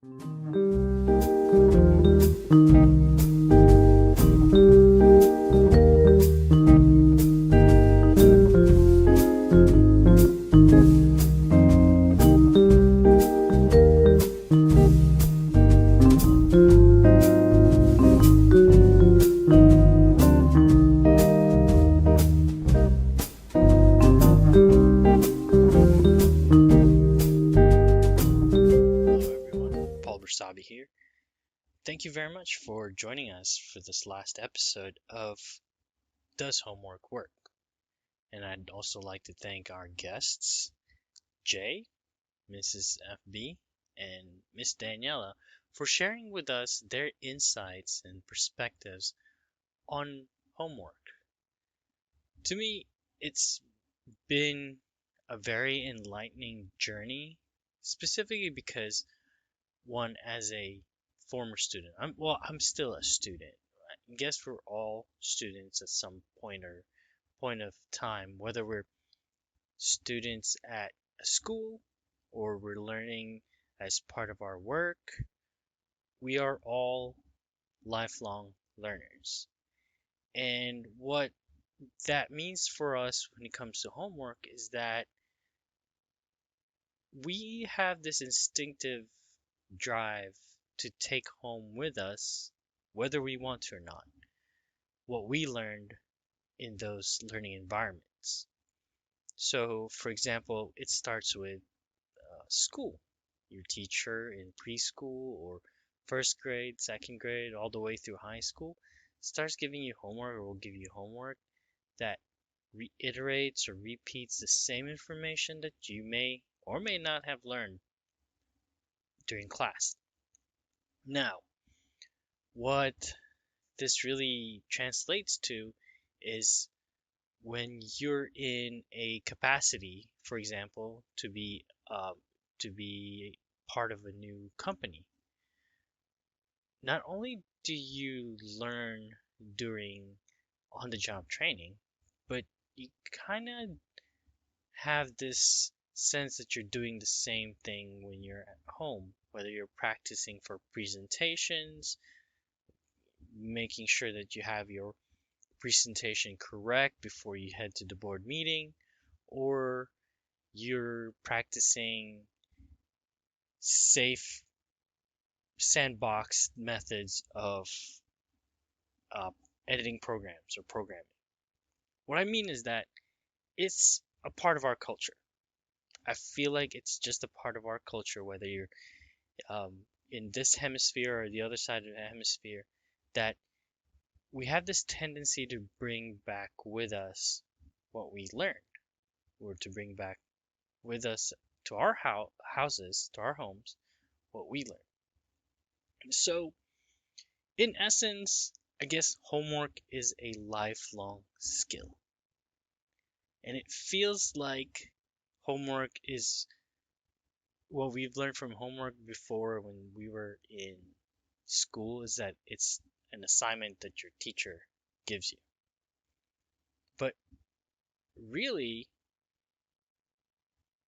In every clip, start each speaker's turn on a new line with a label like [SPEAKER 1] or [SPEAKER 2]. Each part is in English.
[SPEAKER 1] Hello everyone, Paul Bersabi here. Thank you very much for joining us for this last episode of Does Homework Work? And I'd also like to thank our guests, Jay, Mrs. FB, and Miss Daniela, for sharing with us their insights and perspectives on homework. To me, it's been a very enlightening journey, specifically because one as a former student. I'm still a student. I guess we're all students at some point of time, whether we're students at a school or we're learning as part of our work. We are all lifelong learners. And what that means for us when it comes to homework is that we have this instinctive drive to take home with us, whether we want to or not, what we learned in those learning environments. So, for example, it starts with school. Your teacher in preschool or first grade, second grade, all the way through high school starts giving you homework or will give you homework that reiterates or repeats the same information that you may or may not have learned during class. Now, what this really translates to is when you're in a capacity, for example, to be part of a new company. Not only do you learn during on-the-job training, but you kind of have this sense that you're doing the same thing when you're at home, whether you're practicing for presentations, making sure that you have your presentation correct before you head to the board meeting, or you're practicing safe sandbox methods of uh, editing programs or programming. What I mean is that it's a part of our culture. I feel like it's just a part of our culture, whether you're um, in this hemisphere or the other side of the hemisphere, that we have this tendency to bring back with us what we learned, or to bring back with us to our houses, to our homes, what we learned. So, in essence, I guess homework is a lifelong skill. And it feels like homework is what we've learned from homework before when we were in school is that it's an assignment that your teacher gives you. But really,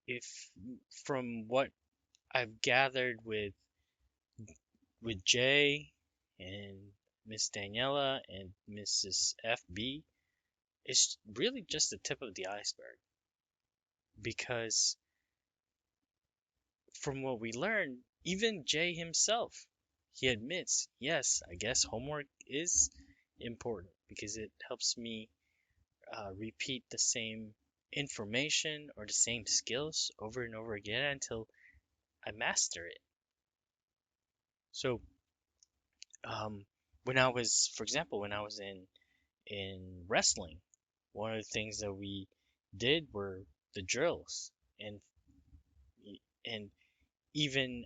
[SPEAKER 1] if from what I've gathered with Jay and Miss Daniela and Mrs. FB, it's really just the tip of the iceberg. Because from what we learned, even Jay himself, he admits, yes, I guess homework is important because it helps me repeat the same information or the same skills over and over again until I master it. So, um, when I was, for example, when I was in wrestling, one of the things that we did were the drills, and and even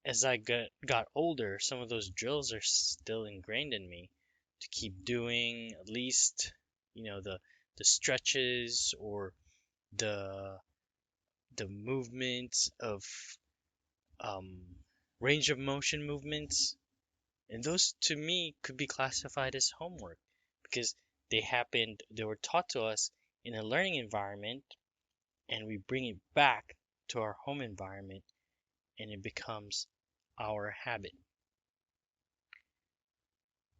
[SPEAKER 1] as I got older, some of those drills are still ingrained in me to keep doing at least, the stretches or the the movements of um, range of motion movements. And those to me could be classified as homework because they were taught to us in a learning environment and we bring it back to our home environment and it becomes our habit.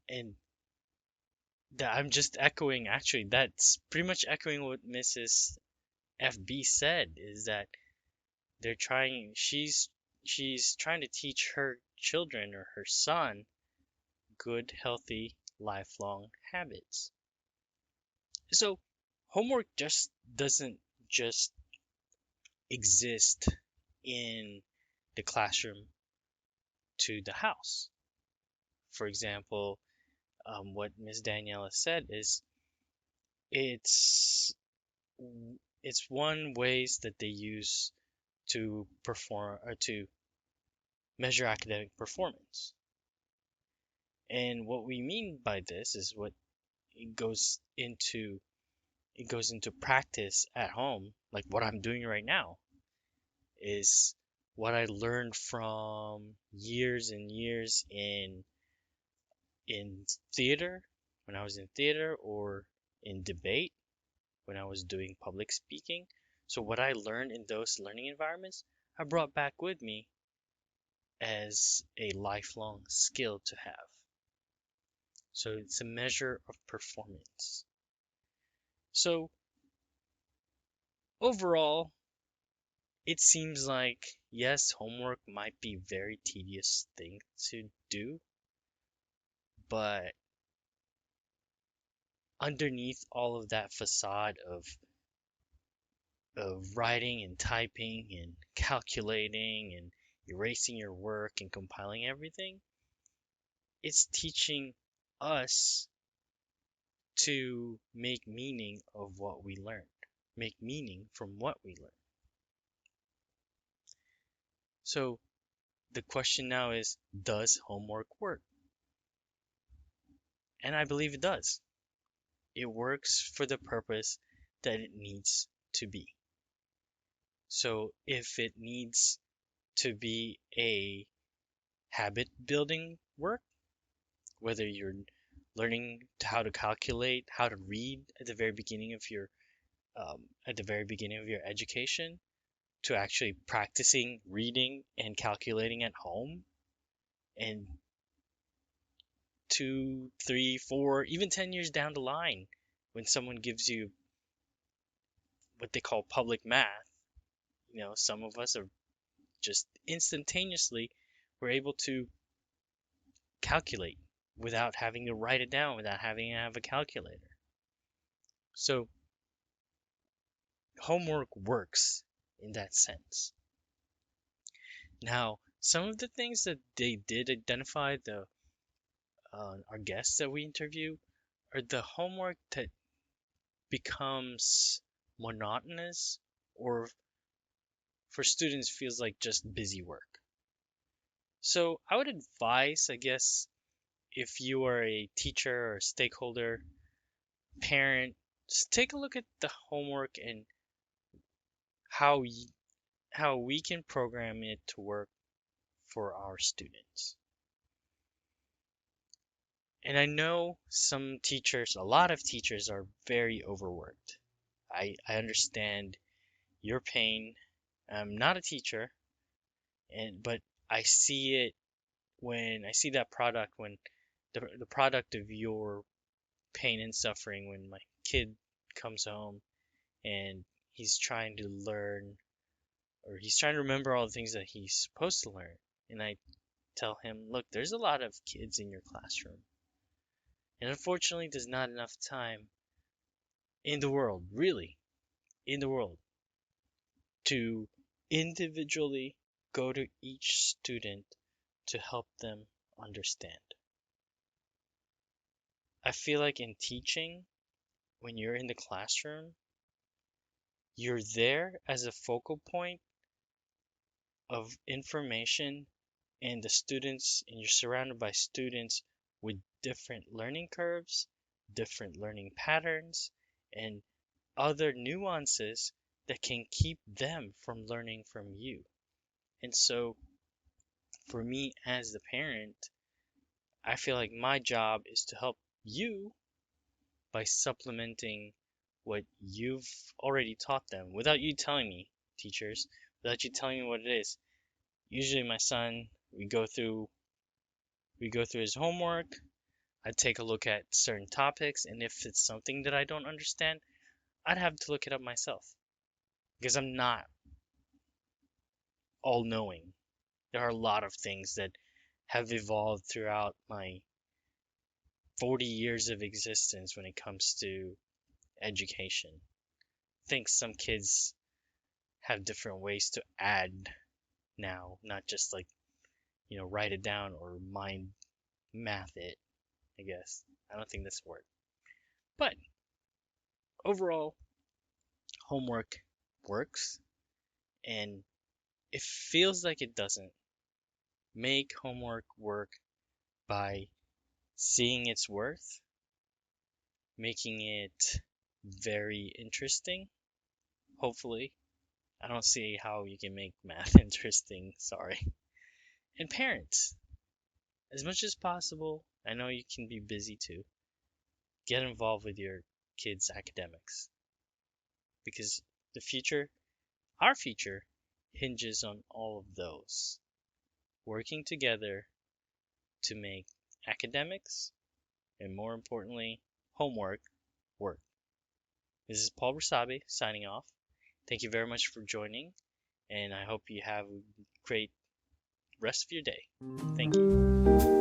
[SPEAKER 1] And that I'm just echoing, actually, that's pretty much echoing what Mrs. FB said, is that they're trying, she's trying to teach her children or her son good, healthy, lifelong habits. So homework just doesn't just exist in the classroom to the house. For example, what Miss Daniela said is it's it's one ways that they use to perform or to measure academic performance. And what we mean by this is what it goes into it goes into practice at home, like what I'm doing right now is what I learned from years and years in theater, when I was in theater, or in debate when I was doing public speaking. So what I learned in those learning environments, I brought back with me as a lifelong skill to have. So it's a measure of performance. So overall, it seems like yes, homework might be a very tedious thing to do, but underneath all of that facade of writing and typing and calculating and erasing your work and compiling everything, it's teaching us to make meaning of what we learned, make meaning from what we learned. So the question now is, does homework work? And I believe it does. It works for the purpose that it needs to be. So if it needs to be a habit building work, whether you're learning how to calculate, how to read at the very beginning of your education, to actually practicing reading and calculating at home, and 2, 3, 4, even 10 years down the line, when someone gives you what they call public math, some of us are just instantaneously we're able to calculate without having to write it down, without having to have a calculator. So homework works in that sense. Now, some of the things that they did identify, our guests that we interview, are the homework that becomes monotonous, or for students feels like just busy work. So I would advise, I guess, if you are a teacher or stakeholder, parent, just take a look at the homework and how how we can program it to work for our students. And I know some teachers, a lot of teachers are very overworked. I understand your pain. I'm not a teacher, but I see it when I see that product, when the product of your pain and suffering, when my kid comes home and he's trying to learn, or he's trying to remember all the things that he's supposed to learn. And I tell him, look, there's a lot of kids in your classroom. And unfortunately, there's not enough time in the world, really, in the world, to individually go to each student to help them understand. I feel like in teaching, when you're in the classroom, you're there as a focal point of information, and you're surrounded by students with different learning curves, different learning patterns, and other nuances that can keep them from learning from you. And so, for me as the parent, I feel like my job is to help you by supplementing what you've already taught them without you telling me, teachers, without you telling me what it is. Usually, my son We go through his homework. I take a look at certain topics, and if it's something that I don't understand, I'd have to look it up myself because I'm not all knowing. There are a lot of things that have evolved throughout my 40 years of existence when it comes to education. I think some kids have different ways to add now, not just like, write it down or mind math it, I guess. I don't think that's a word. But overall, homework works, and it feels like it doesn't. Make homework work by seeing its worth, making it very interesting, hopefully. I don't see how you can make math interesting, sorry. And parents, as much as possible, I know you can be busy too, get involved with your kids' academics because the future, our future, hinges on all of those working together to make academics and, more importantly, homework work. This is Paul Rasabe signing off. Thank you very much for joining, and I hope you have a great rest of your day. Thank you.